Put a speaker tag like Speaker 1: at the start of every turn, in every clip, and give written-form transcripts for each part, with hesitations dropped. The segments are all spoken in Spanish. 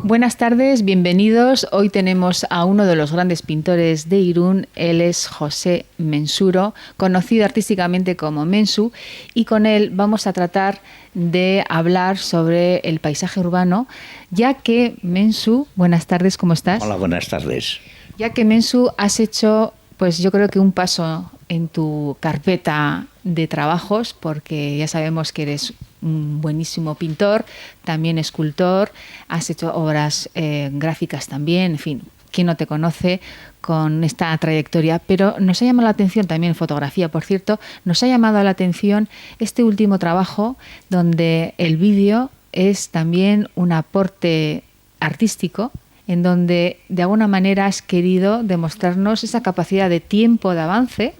Speaker 1: Buenas tardes, bienvenidos. Hoy tenemos a uno de los grandes pintores de Irún. Él es José Mensuro, conocido artísticamente como Mensu, y con él vamos a tratar de hablar sobre el paisaje urbano, ya que Mensu, buenas tardes, ¿cómo estás?
Speaker 2: Hola, buenas tardes.
Speaker 1: Ya que Mensu has hecho, pues yo creo que un paso en tu carpeta de trabajos, porque ya sabemos que eres un buenísimo pintor, también escultor, has hecho obras gráficas también, en fin, ¿quién no te conoce con esta trayectoria? Pero nos ha llamado la atención también fotografía, por cierto, nos ha llamado la atención este último trabajo donde el vídeo es también un aporte artístico, en donde de alguna manera has querido demostrarnos esa capacidad de tiempo de avance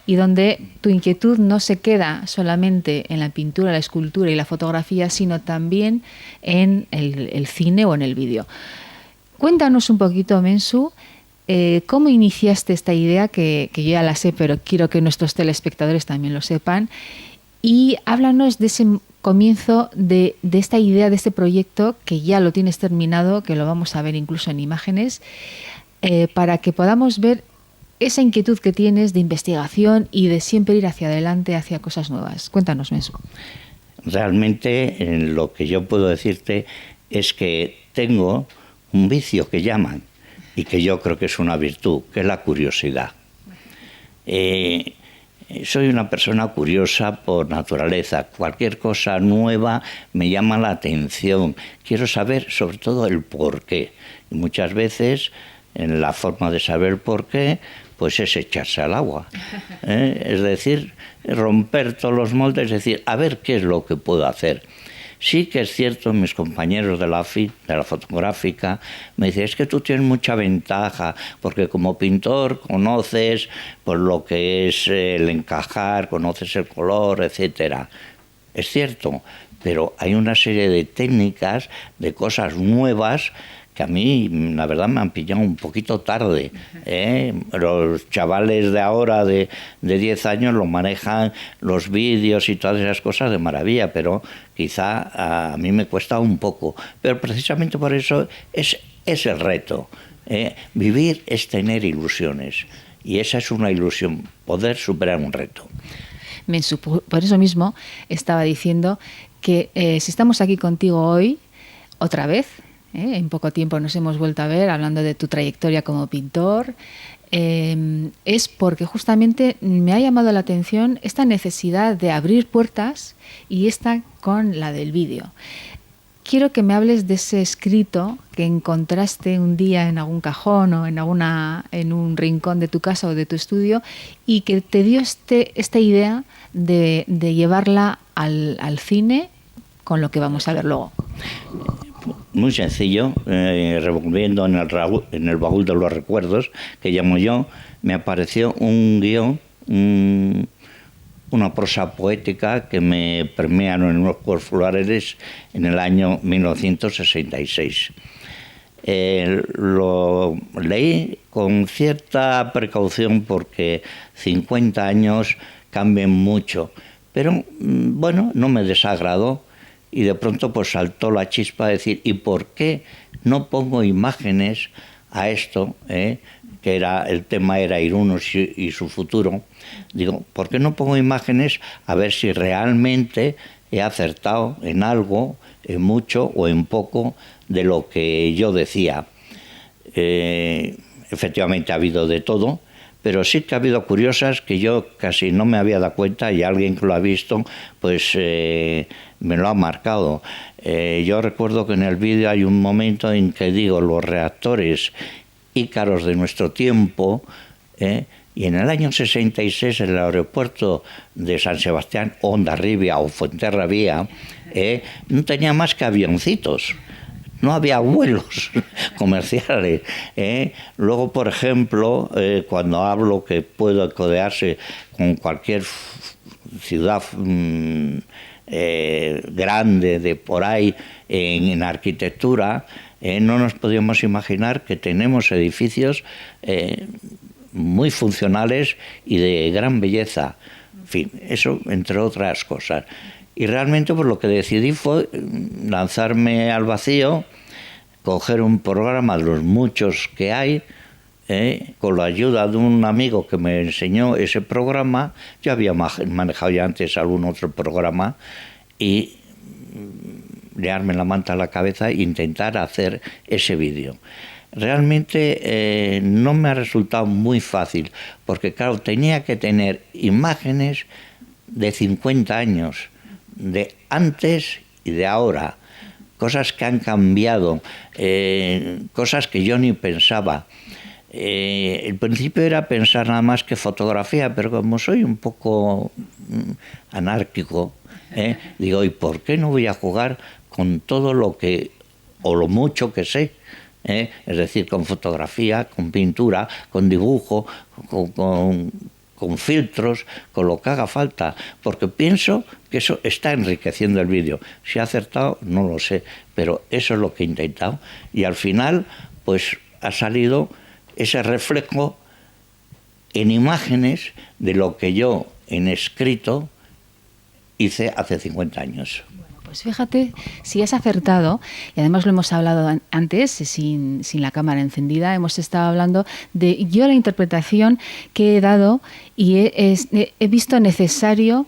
Speaker 1: y donde tu inquietud no se queda solamente en la pintura, la escultura y la fotografía, sino también en el cine o en el vídeo. Cuéntanos un poquito, Mensu, cómo iniciaste esta idea, que yo ya la sé, pero quiero que nuestros telespectadores también lo sepan, y háblanos de ese comienzo de esta idea, de este proyecto, que ya lo tienes terminado, que lo vamos a ver incluso en imágenes, para que podamos ver esa inquietud que tienes de investigación y de siempre ir hacia adelante, hacia cosas nuevas. Cuéntanos, Mensu.
Speaker 2: Realmente lo que yo puedo decirte es que tengo un vicio que llaman y que yo creo que es una virtud, que es la curiosidad. Soy una persona curiosa por naturaleza. Cualquier cosa nueva me llama la atención. Quiero saber sobre todo el porqué. Y muchas veces en la forma de saber el porqué pues es echarse al agua. Es decir, romper todos los moldes, es decir, a ver qué es lo que puedo hacer. Sí que es cierto, mis compañeros de la fotográfica me dicen, es que tú tienes mucha ventaja, porque como pintor conoces pues, lo que es el encajar, conoces el color, etcétera. Es cierto, pero hay una serie de técnicas, de cosas nuevas, que a mí, la verdad, me han pillado un poquito tarde. Los chavales de ahora, de 10 años, lo manejan los vídeos y todas esas cosas de maravilla, pero quizá a mí me cuesta un poco. Pero precisamente por eso es el reto. Vivir es tener ilusiones, y esa es una ilusión, poder superar un reto.
Speaker 1: Mensu, por eso mismo estaba diciendo que si estamos aquí contigo hoy, otra vez, en poco tiempo nos hemos vuelto a ver hablando de tu trayectoria como pintor, es porque justamente me ha llamado la atención esta necesidad de abrir puertas y esta con la del vídeo. Quiero que me hables de ese escrito que encontraste un día en algún cajón o en un rincón de tu casa o de tu estudio y que te dio esta idea de llevarla al cine con lo que vamos a ver luego.
Speaker 2: Muy sencillo, revolviendo en el baúl de los recuerdos, que llamo yo, me apareció un guión, una prosa poética que me premiaron en unos Juegos Florales en el año 1966. Lo leí con cierta precaución porque 50 años cambian mucho, pero bueno, no me desagradó. Y de pronto pues saltó la chispa de decir, ¿y por qué no pongo imágenes a esto? Que el tema era Irún y su futuro. Digo, ¿por qué no pongo imágenes a ver si realmente he acertado en algo, en mucho o en poco de lo que yo decía? Efectivamente ha habido de todo, pero sí que ha habido curiosas que yo casi no me había dado cuenta y alguien que lo ha visto pues me lo ha marcado. Yo recuerdo que en el vídeo hay un momento en que digo los reactores ícaros de nuestro tiempo, y en el año 66 en el aeropuerto de San Sebastián, Hondarribia o Fuenterrabía, no tenía más que avioncitos. No había vuelos comerciales. Luego, por ejemplo, cuando hablo que puedo codearse con cualquier ciudad grande de por ahí en arquitectura, no nos podíamos imaginar que tenemos edificios muy funcionales y de gran belleza. En fin, eso entre otras cosas. Y realmente pues lo que decidí fue lanzarme al vacío coger un programa de los muchos que hay, con la ayuda de un amigo que me enseñó ese programa. Yo había manejado ya antes algún otro programa, y liarme la manta a la cabeza e intentar hacer ese vídeo. Realmente no me ha resultado muy fácil, porque claro, tenía que tener imágenes de 50 años, de antes y de ahora, cosas que han cambiado, cosas que yo ni pensaba. El principio era pensar nada más que fotografía, pero como soy un poco anárquico, digo, ¿y por qué no voy a jugar con todo lo que, o lo mucho que sé? Es decir, con fotografía, con pintura, con dibujo, con filtros, con lo que haga falta, porque pienso que eso está enriqueciendo el vídeo. Si ha acertado, no lo sé, pero eso es lo que he intentado, y al final pues ha salido ese reflejo en imágenes de lo que yo en escrito hice hace 50 años.
Speaker 1: Pues fíjate, si has acertado, y además lo hemos hablado antes, sin la cámara encendida, hemos estado hablando de yo la interpretación que he dado, y he visto necesario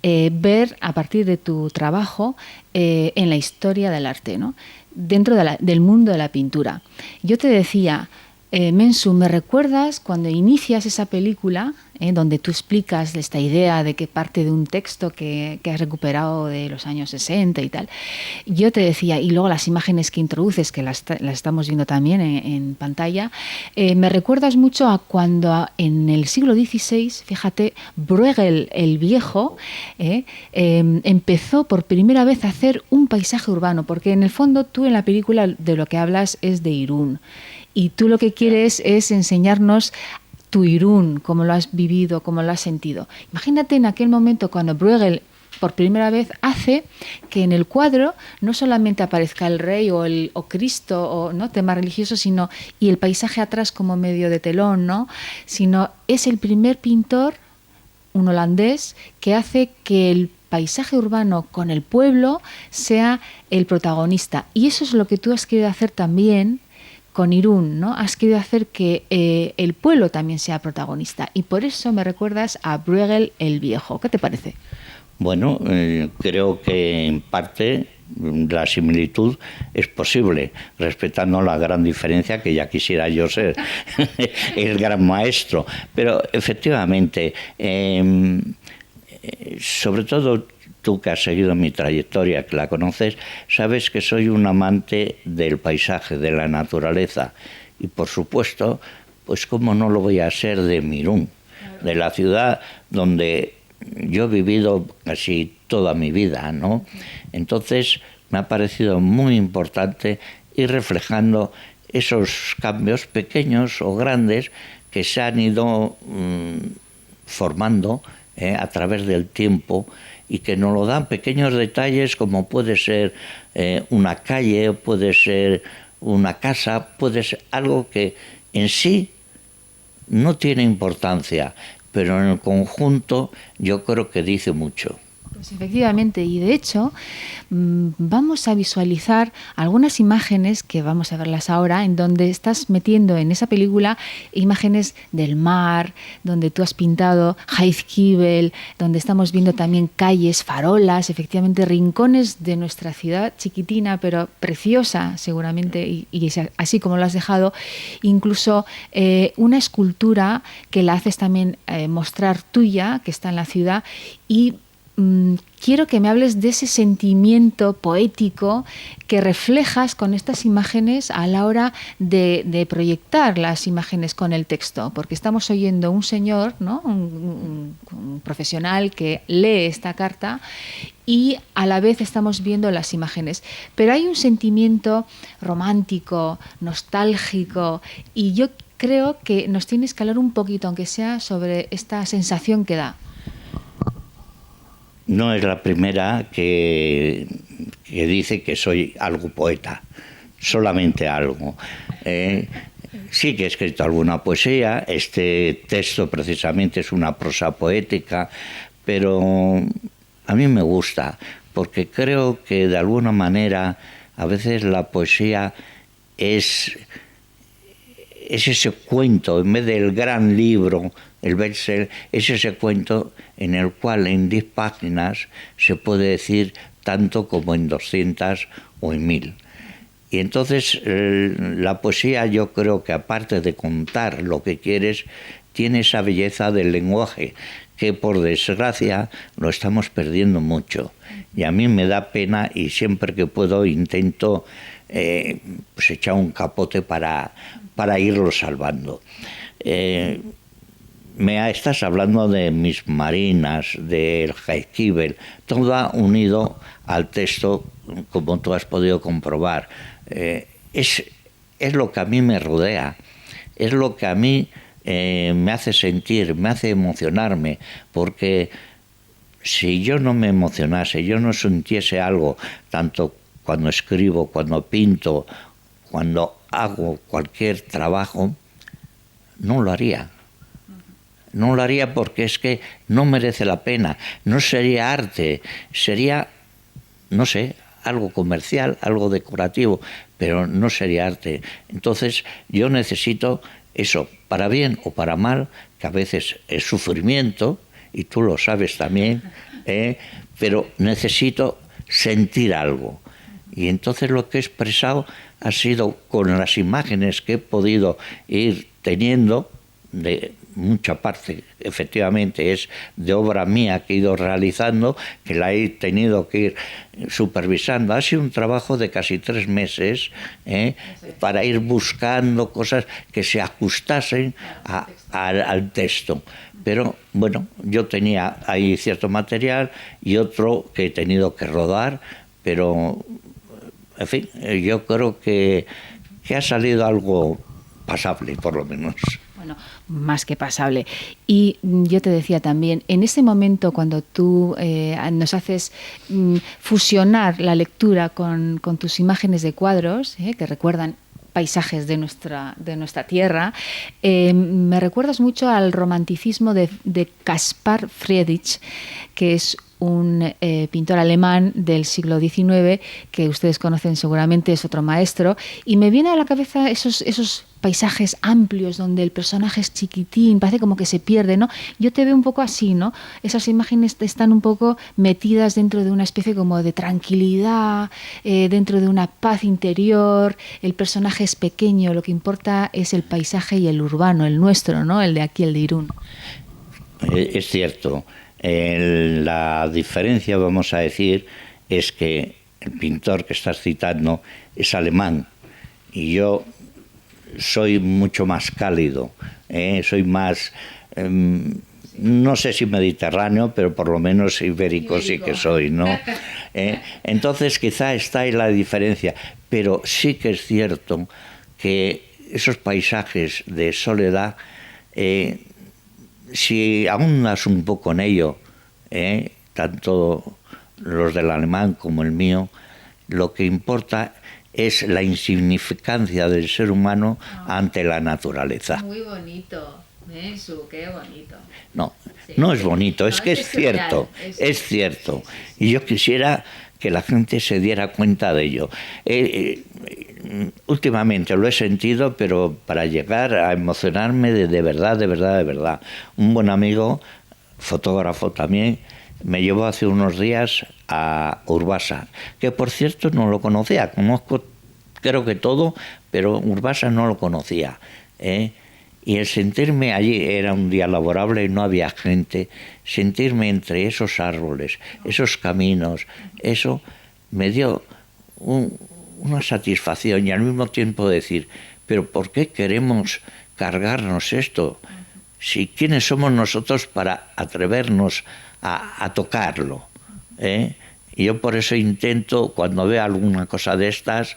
Speaker 1: ver a partir de tu trabajo en la historia del arte, ¿no? Dentro del mundo de la pintura. Yo te decía, Mensu, ¿me recuerdas cuando inicias esa película, donde tú explicas esta idea de que parte de un texto que has recuperado de los años 60 y tal? Yo te decía, y luego las imágenes que introduces, que las estamos viendo también en pantalla, me recuerdas mucho a cuando en el siglo XVI, fíjate, Bruegel el Viejo empezó por primera vez a hacer un paisaje urbano, porque en el fondo tú en la película de lo que hablas es de Irún. Y tú lo que quieres es enseñarnos tu Irún, cómo lo has vivido, cómo lo has sentido. Imagínate en aquel momento cuando Bruegel por primera vez hace que en el cuadro no solamente aparezca el rey o Cristo o no tema religioso, sino y el paisaje atrás como medio de telón, ¿no? Sino es el primer pintor, un holandés, que hace que el paisaje urbano con el pueblo sea el protagonista. Y eso es lo que tú has querido hacer también con Irún, ¿no? Has querido hacer que el pueblo también sea protagonista, y por eso me recuerdas a Bruegel el Viejo. ¿Qué te parece?
Speaker 2: Bueno, creo que en parte la similitud es posible, respetando la gran diferencia, que ya quisiera yo ser el gran maestro. Pero efectivamente, sobre todo tú que has seguido mi trayectoria, que la conoces, sabes que soy un amante del paisaje, de la naturaleza. Y por supuesto, pues cómo no lo voy a ser de Irún, de la ciudad donde yo he vivido casi toda mi vida, ¿no? Entonces me ha parecido muy importante ir reflejando esos cambios pequeños o grandes que se han ido formando a través del tiempo, y que nos lo dan pequeños detalles, como puede ser una calle, puede ser una casa, puede ser algo que en sí no tiene importancia, pero en el conjunto yo creo que dice mucho.
Speaker 1: Pues efectivamente, y de hecho vamos a visualizar algunas imágenes que vamos a verlas ahora, en donde estás metiendo en esa película imágenes del mar, donde tú has pintado Heizkibel, donde estamos viendo también calles, farolas, efectivamente rincones de nuestra ciudad chiquitina pero preciosa seguramente, y así como lo has dejado, incluso una escultura que la haces también mostrar tuya, que está en la ciudad. Y quiero que me hables de ese sentimiento poético que reflejas con estas imágenes a la hora de proyectar las imágenes con el texto, porque estamos oyendo un señor, ¿no? un profesional que lee esta carta, y a la vez estamos viendo las imágenes. Pero hay un sentimiento romántico, nostálgico, y yo creo que nos tienes que hablar un poquito, aunque sea, sobre esta sensación que da.
Speaker 2: No es la primera que dice que soy algo poeta, solamente algo. Sí que he escrito alguna poesía, este texto precisamente es una prosa poética, pero a mí me gusta, porque creo que de alguna manera a veces la poesía es ese cuento, en vez del gran libro, el bestseller, es ese cuento en el cual en 10 páginas se puede decir tanto como en 200 o en 1000. Y entonces la poesía, yo creo que aparte de contar lo que quieres, tiene esa belleza del lenguaje, que por desgracia lo estamos perdiendo mucho. Y a mí me da pena y siempre que puedo intento pues echar un capote para irlo salvando. Estás hablando de mis marinas, del Jaizkibel, todo unido al texto, como tú has podido comprobar. Es lo que a mí me rodea, es lo que a mí me hace sentir, me hace emocionarme, porque si yo no me emocionase, yo no sintiese algo, tanto cuando escribo, cuando pinto, cuando hago cualquier trabajo, no lo haría. No lo haría porque es que no merece la pena, no sería arte, sería, no sé, algo comercial, algo decorativo, pero no sería arte. Entonces yo necesito eso, para bien o para mal, que a veces es sufrimiento, y tú lo sabes también, pero necesito sentir algo. Y entonces lo que he expresado ha sido con las imágenes que he podido ir teniendo, de mucha parte efectivamente es de obra mía que he ido realizando, que la he tenido que ir supervisando. Ha sido un trabajo de casi 3 meses para ir buscando cosas que se ajustasen al texto. Pero bueno, yo tenía ahí cierto material y otro que he tenido que rodar, pero en fin, yo creo que ha salido algo pasable, por lo menos.
Speaker 1: Bueno, más que pasable. Y yo te decía también, en ese momento cuando tú nos haces fusionar la lectura con tus imágenes de cuadros, que recuerdan paisajes de nuestra tierra, me recuerdas mucho al romanticismo de Caspar Friedrich, que es un pintor alemán del siglo XIX, que ustedes conocen seguramente, es otro maestro, y me viene a la cabeza esos paisajes amplios donde el personaje es chiquitín, parece como que se pierde, ¿no? Yo te veo un poco así, ¿no? Esas imágenes están un poco metidas dentro de una especie como de tranquilidad, dentro de una paz interior, el personaje es pequeño, lo que importa es el paisaje y el urbano, el nuestro, ¿no? El de aquí, el de Irún.
Speaker 2: Es cierto. La diferencia, vamos a decir, es que el pintor que estás citando es alemán y yo soy mucho más cálido, soy más, no sé si mediterráneo, pero por lo menos ibérico sí que soy, ¿no? Entonces quizá está ahí la diferencia, pero sí que es cierto que esos paisajes de soledad, si ahondas un poco en ello, tanto los del alemán como el mío, lo que importa es la insignificancia del ser humano ante la naturaleza.
Speaker 1: Muy bonito, Mensu, qué bonito.
Speaker 2: No, sí, no es bonito, es que es cierto, es cierto. Y yo quisiera que la gente se diera cuenta de ello. Últimamente lo he sentido, pero para llegar a emocionarme de verdad. Un buen amigo, fotógrafo también, me llevó hace unos días a Urbasa, que por cierto no lo conocía, conozco creo que todo, pero Urbasa no lo conocía. Y el sentirme allí, era un día laborable y no había gente, sentirme entre esos árboles, esos caminos, eso me dio una satisfacción y al mismo tiempo decir, pero ¿por qué queremos cargarnos esto? Si quiénes somos nosotros para atrevernos a tocarlo. Y yo por eso intento, cuando veo alguna cosa de estas,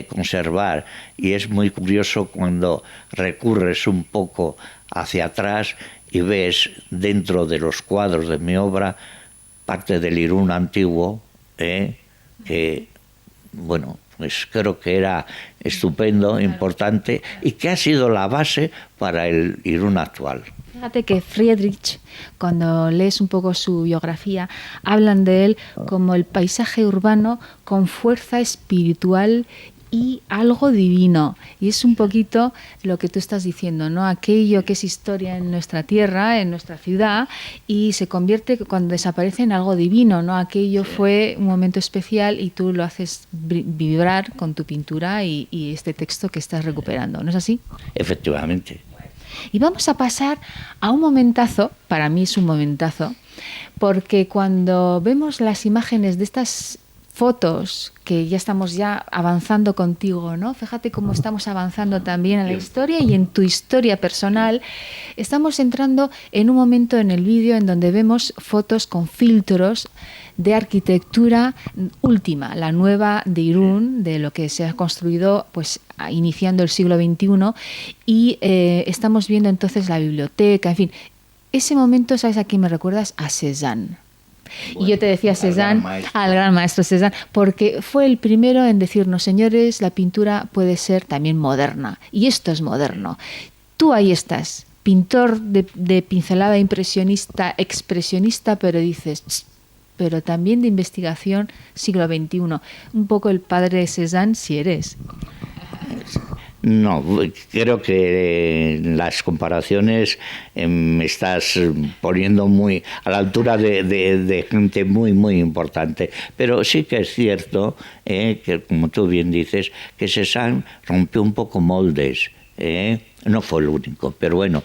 Speaker 2: conservar. Y es muy curioso cuando recurres un poco hacia atrás y ves dentro de los cuadros de mi obra parte del Irún antiguo, que, bueno, pues creo que era estupendo, importante, y que ha sido la base para el Irún actual.
Speaker 1: Fíjate que Friedrich, cuando lees un poco su biografía, hablan de él como el paisaje urbano con fuerza espiritual y algo divino. Y es un poquito lo que tú estás diciendo, ¿no? Aquello que es historia en nuestra tierra, en nuestra ciudad, y se convierte cuando desaparece en algo divino, ¿no? Aquello fue un momento especial y tú lo haces vibrar con tu pintura y este texto que estás recuperando, ¿no es así?
Speaker 2: Efectivamente.
Speaker 1: Y vamos a pasar a un momentazo, para mí es un momentazo, porque cuando vemos las imágenes de estas fotos, que ya estamos avanzando contigo, ¿no? Fíjate cómo estamos avanzando también en la historia y en tu historia personal. Estamos entrando en un momento en el vídeo en donde vemos fotos con filtros de arquitectura última, la nueva de Irún, de lo que se ha construido pues iniciando el siglo XXI, y estamos viendo entonces la biblioteca, en fin. Ese momento, ¿sabes a quién me recuerdas? A Cézanne. Bueno, y yo te decía Cézanne, al gran maestro Cézanne, porque fue el primero en decirnos, señores, la pintura puede ser también moderna, y esto es moderno. Tú ahí estás, pintor de pincelada impresionista, expresionista, pero dices, pero también de investigación siglo XXI. Un poco el padre de Cézanne, si eres.
Speaker 2: No, creo que las comparaciones me estás poniendo muy a la altura de gente muy, muy importante. Pero sí que es cierto, que como tú bien dices, que Cézanne rompió un poco moldes. No fue el único, pero bueno,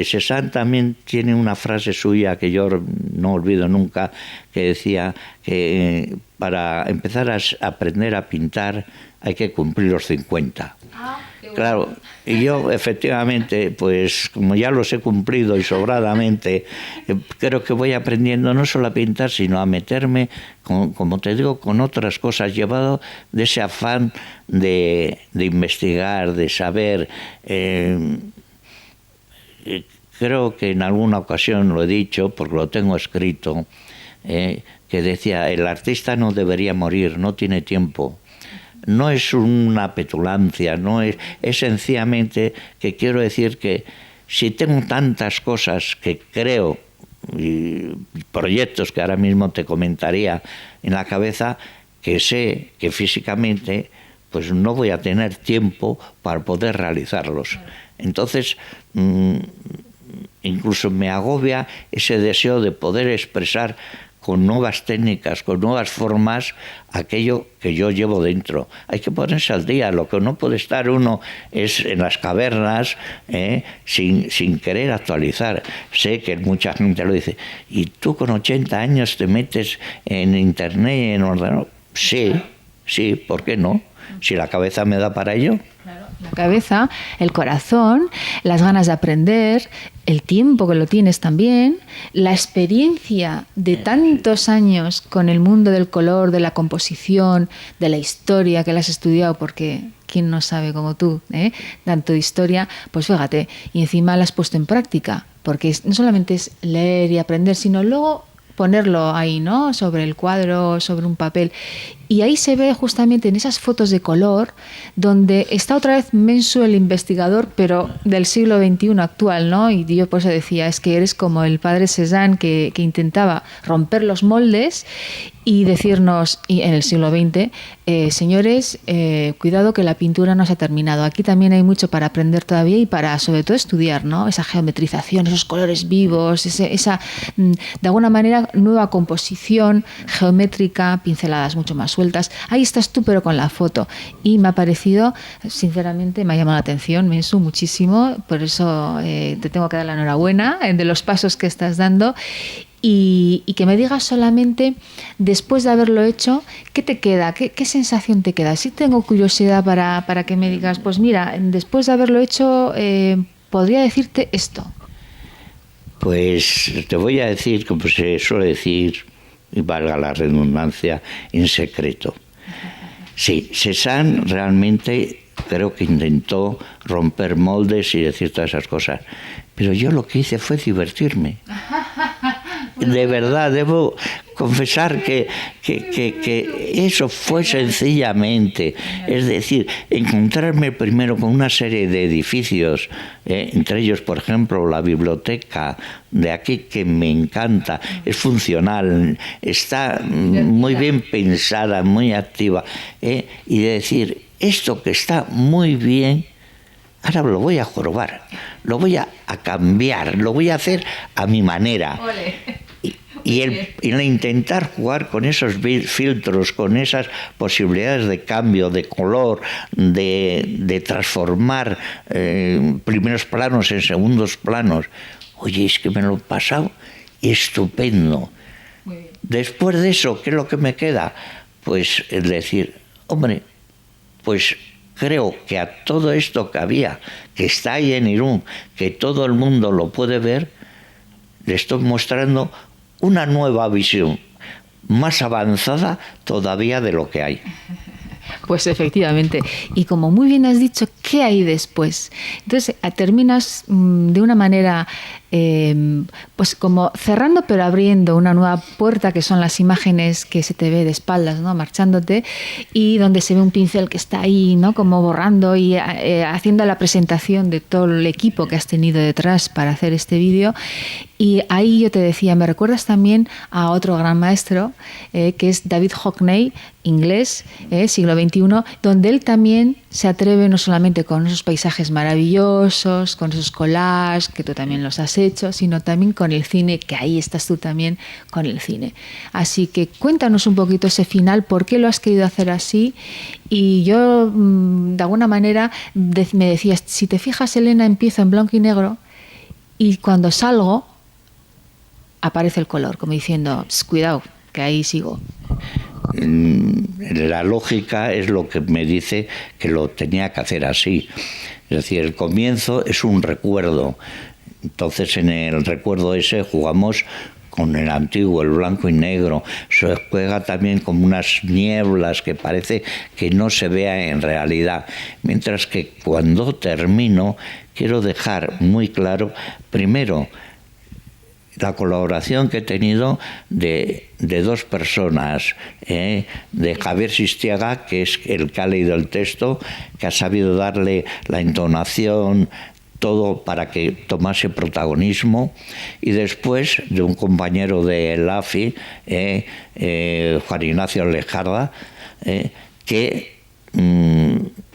Speaker 2: Cézanne también tiene una frase suya que yo no olvido nunca, que decía que para empezar a aprender a pintar hay que cumplir los 50. Claro, y yo efectivamente, pues como ya los he cumplido y sobradamente, creo que voy aprendiendo no solo a pintar, sino a meterme, como te digo, con otras cosas, llevado de ese afán de investigar, de saber. Creo que en alguna ocasión lo he dicho, porque lo tengo escrito, que decía, el artista no debería morir, no tiene tiempo. No es una petulancia, no es sencillamente que quiero decir que si tengo tantas cosas que creo y proyectos que ahora mismo te comentaría en la cabeza, que sé que físicamente pues no voy a tener tiempo para poder realizarlos. Entonces incluso me agobia ese deseo de poder expresar con nuevas técnicas, con nuevas formas, aquello que yo llevo dentro. Hay que ponerse al día. Lo que no puede estar uno es en las cavernas, sin querer actualizar. Sé que mucha gente lo dice. ¿Y tú con 80 años te metes en internet y en ordenador? Sí, ¿por qué no? Si la cabeza me da para ello.
Speaker 1: Claro, la cabeza, el corazón, las ganas de aprender, el tiempo que lo tienes también, la experiencia de tantos años con el mundo del color, de la composición, de la historia que la has estudiado, porque quién no sabe como tú, tanto de historia, pues fíjate, y encima la has puesto en práctica, porque no solamente es leer y aprender, sino luego ponerlo ahí, ¿no? Sobre el cuadro, sobre un papel. Y ahí se ve justamente en esas fotos de color, donde está otra vez Mensu, el investigador, pero del siglo XXI actual, ¿no? Y yo por eso decía, es que eres como el padre Cézanne que intentaba romper los moldes y decirnos, y en el siglo XX, señores, cuidado que la pintura no se ha terminado. Aquí también hay mucho para aprender todavía y para, sobre todo, estudiar, ¿no? Esa geometrización, esos colores vivos, esa, de alguna manera, nueva composición geométrica, pinceladas mucho más sueltas. Ahí estás tú, pero con la foto. Y me ha parecido, sinceramente, me ha llamado la atención, Mensu, muchísimo. Por eso te tengo que dar la enhorabuena de los pasos que estás dando. Y que me digas solamente, después de haberlo hecho, ¿qué te queda? ¿Qué sensación te queda? Sí tengo curiosidad para que me digas, pues mira, después de haberlo hecho, podría decirte esto.
Speaker 2: Pues te voy a decir, como se suele decir, y valga la redundancia, en secreto. Sí, Cézanne realmente creo que intentó romper moldes y decir todas esas cosas, pero yo lo que hice fue divertirme. de verdad, debo confesar que eso fue sencillamente, es decir, encontrarme primero con una serie de edificios, entre ellos, por ejemplo, la biblioteca de aquí, que me encanta, es funcional, está muy bien pensada, muy activa, y decir, esto que está muy bien, ahora lo voy a jorobar, lo voy a cambiar, lo voy a hacer a mi manera. Y el intentar jugar con esos filtros, con esas posibilidades de cambio, de color, de transformar primeros planos en segundos planos. Oye, es que me lo he pasado estupendo. Después de eso, ¿qué es lo que me queda? Pues es decir, hombre, pues creo que a todo esto que había, que está ahí en Irún, que todo el mundo lo puede ver, le estoy mostrando una nueva visión, más avanzada todavía de lo que hay.
Speaker 1: Pues efectivamente. Y como muy bien has dicho, ¿qué hay después? Entonces terminas de una manera, pues como cerrando pero abriendo una nueva puerta, que son las imágenes que se te ve de espaldas, ¿no? Marchándote, y donde se ve un pincel que está ahí, ¿no? Como borrando y haciendo la presentación de todo el equipo que has tenido detrás para hacer este vídeo. Y ahí yo te decía, me recuerdas también a otro gran maestro, que es David Hockney, inglés, siglo XXI, donde él también se atreve no solamente con esos paisajes maravillosos, con esos collages, que tú también los has hecho, sino también con el cine, que ahí estás tú también con el cine. Así que cuéntanos un poquito ese final, por qué lo has querido hacer así. Y yo, de alguna manera, me decías, si te fijas, Elena, empiezo en blanco y negro, y cuando salgo aparece el color, como diciendo, cuidado, que ahí sigo.
Speaker 2: La lógica es lo que me dice que lo tenía que hacer así. Es decir, el comienzo es un recuerdo. Entonces, en el recuerdo ese jugamos con el antiguo, el blanco y negro. Se juega también con unas nieblas que parece que no se vea en realidad. Mientras que cuando termino, quiero dejar muy claro, primero, la colaboración que he tenido de dos personas, de Javier Sistiaga, que es el que ha leído el texto, que ha sabido darle la entonación, todo para que tomase protagonismo, y después de un compañero de LAFI, Juan Ignacio Lejarda, que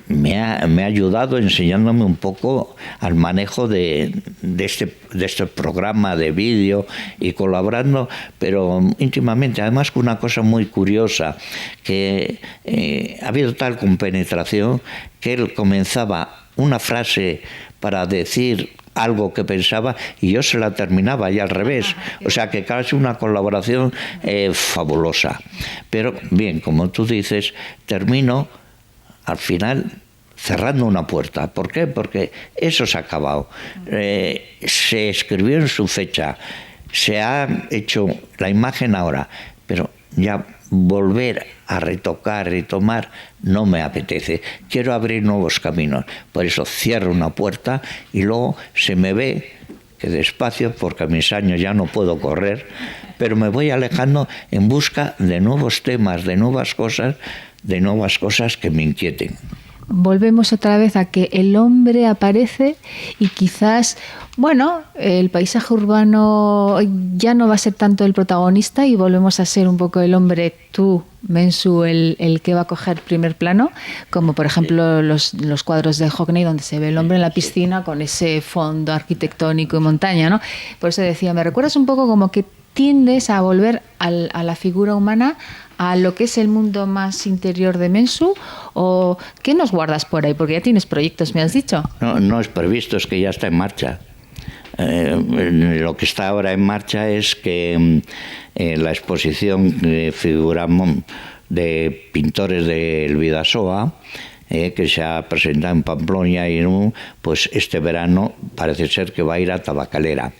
Speaker 2: me ha ayudado enseñándome un poco al manejo de este programa de vídeo y colaborando, pero íntimamente. Además, con una cosa muy curiosa, que ha habido tal compenetración que él comenzaba una frase para decir algo que pensaba y yo se la terminaba y al revés. O sea que casi una colaboración fabulosa. Pero bien, como tú dices, termino al final cerrando una puerta. ¿Por qué? Porque eso se ha acabado. Se escribió en su fecha, se ha hecho la imagen ahora, pero ya volver a retocar, retomar, no me apetece. Quiero abrir nuevos caminos. Por eso cierro una puerta y luego se me ve que despacio, porque a mis años ya no puedo correr, pero me voy alejando en busca de nuevos temas, de nuevas cosas que me inquieten.
Speaker 1: Volvemos otra vez a que el hombre aparece y quizás, bueno, el paisaje urbano ya no va a ser tanto el protagonista y volvemos a ser un poco el hombre, tú, Mensu, el que va a coger primer plano, como por ejemplo los cuadros de Hockney, donde se ve el hombre en la piscina con ese fondo arquitectónico y montaña, ¿no? Por eso decía, me recuerdas un poco como que tiendes a volver a la figura humana, a lo que es el mundo más interior de Mensu, o ¿qué nos guardas por ahí? Porque ya tienes proyectos, me has dicho.
Speaker 2: No es previsto, es que ya está en marcha. Lo que está ahora en marcha es que la exposición de figuramos de pintores del Bidasoa, que se ha presentado en Pamplona y pues este verano parece ser que va a ir a Tabacalera.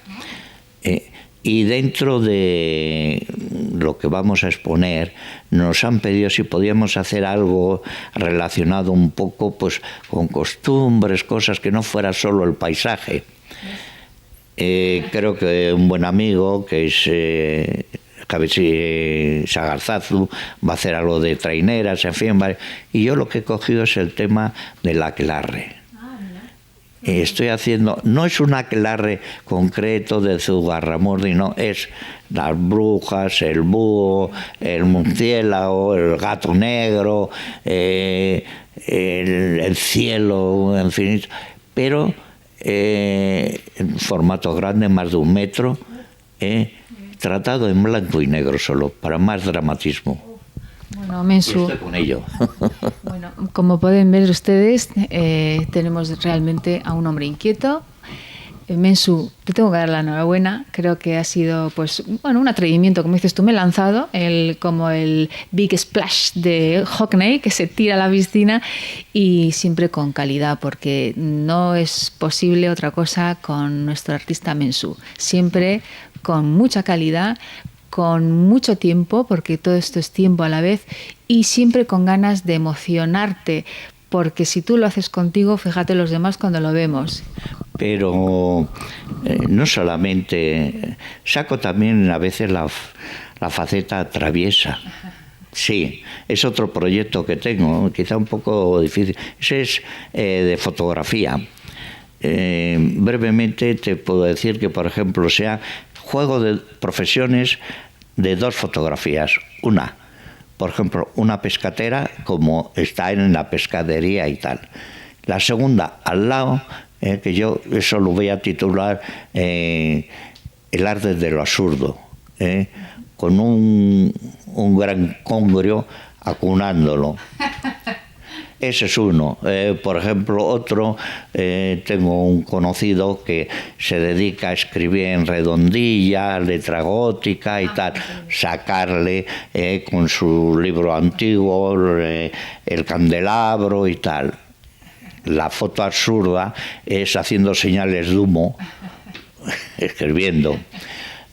Speaker 2: Y dentro de lo que vamos a exponer, nos han pedido si podíamos hacer algo relacionado un poco pues con costumbres, cosas que no fuera solo el paisaje. Creo que un buen amigo, que es Javi Sagarzazu, va a hacer algo de traineras, en fin, ¿vale? Y yo lo que he cogido es el tema del aquelarre. Estoy haciendo, no es un aquelarre concreto de Zugarramurdi, no, es las brujas, el búho, el murciélago, el gato negro, el cielo infinito, pero en formato grande, más de 1 metro, tratado en blanco y negro solo, para más dramatismo.
Speaker 1: Bueno, Mensu,
Speaker 2: estoy con ello.
Speaker 1: bueno, como pueden ver ustedes, tenemos realmente a un hombre inquieto. Mensu, te tengo que dar la enhorabuena. Creo que ha sido, pues, bueno, un atrevimiento, como dices tú, me he lanzado, como el Big Splash de Hockney, que se tira a la piscina, y siempre con calidad, porque no es posible otra cosa con nuestro artista Mensu. Siempre con mucha calidad, con mucho tiempo, porque todo esto es tiempo a la vez, y siempre con ganas de emocionarte, porque si tú lo haces contigo, fíjate los demás cuando lo vemos.
Speaker 2: Pero no solamente, saco también a veces la faceta traviesa. Sí, es otro proyecto que tengo, quizá un poco difícil. Ese es de fotografía. Brevemente te puedo decir que, por ejemplo, sea juego de profesiones de 2 fotografías. Una, por ejemplo, una pescatera, como está en la pescadería y tal. La segunda, al lado, que yo eso lo voy a titular El arte de lo absurdo, con un gran congrio acunándolo. Ese es uno. Por ejemplo, otro, tengo un conocido que se dedica a escribir en redondilla, letra gótica y tal, sacarle con su libro antiguo, el candelabro y tal. La foto absurda es haciendo señales de humo, escribiendo.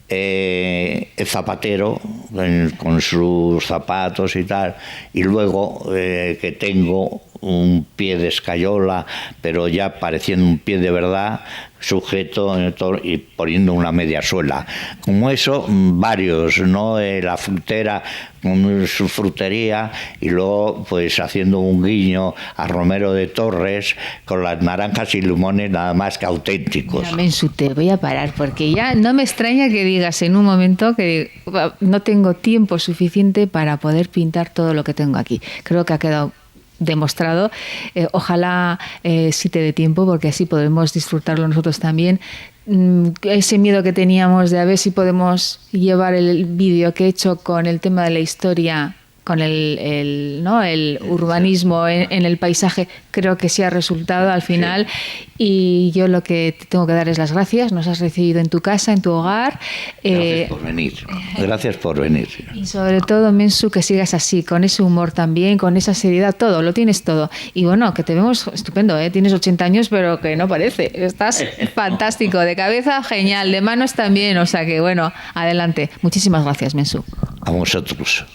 Speaker 2: El zapatero con sus zapatos y tal, y luego que tengo un pie de escayola, pero ya pareciendo un pie de verdad, sujeto y poniendo una media suela. Como eso, varios, ¿no? La frutera con su frutería, y luego pues haciendo un guiño a Romero de Torres con las naranjas y limones nada más que auténticos.
Speaker 1: Mensu, te voy a parar, porque ya no me extraña que digas en un momento que no tengo tiempo suficiente para poder pintar todo lo que tengo aquí. Creo que ha quedado demostrado. Ojalá sí te dé tiempo, porque así podemos disfrutarlo nosotros también. Ese miedo que teníamos de a ver si podemos llevar el vídeo que he hecho con el tema de la historia, con el urbanismo en el paisaje, creo que sí ha resultado al final. Y yo lo que te tengo que dar es las gracias. Nos has recibido en tu casa, en tu hogar.
Speaker 2: Gracias por venir. Gracias por venir.
Speaker 1: Y sobre todo, Mensu, que sigas así, con ese humor también, con esa seriedad, todo, lo tienes todo. Y bueno, que te vemos estupendo, ¿eh? Tienes 80 años, pero que no parece. Estás fantástico, de cabeza genial, de manos también. O sea que bueno, adelante. Muchísimas gracias, Mensu.
Speaker 2: A vosotros.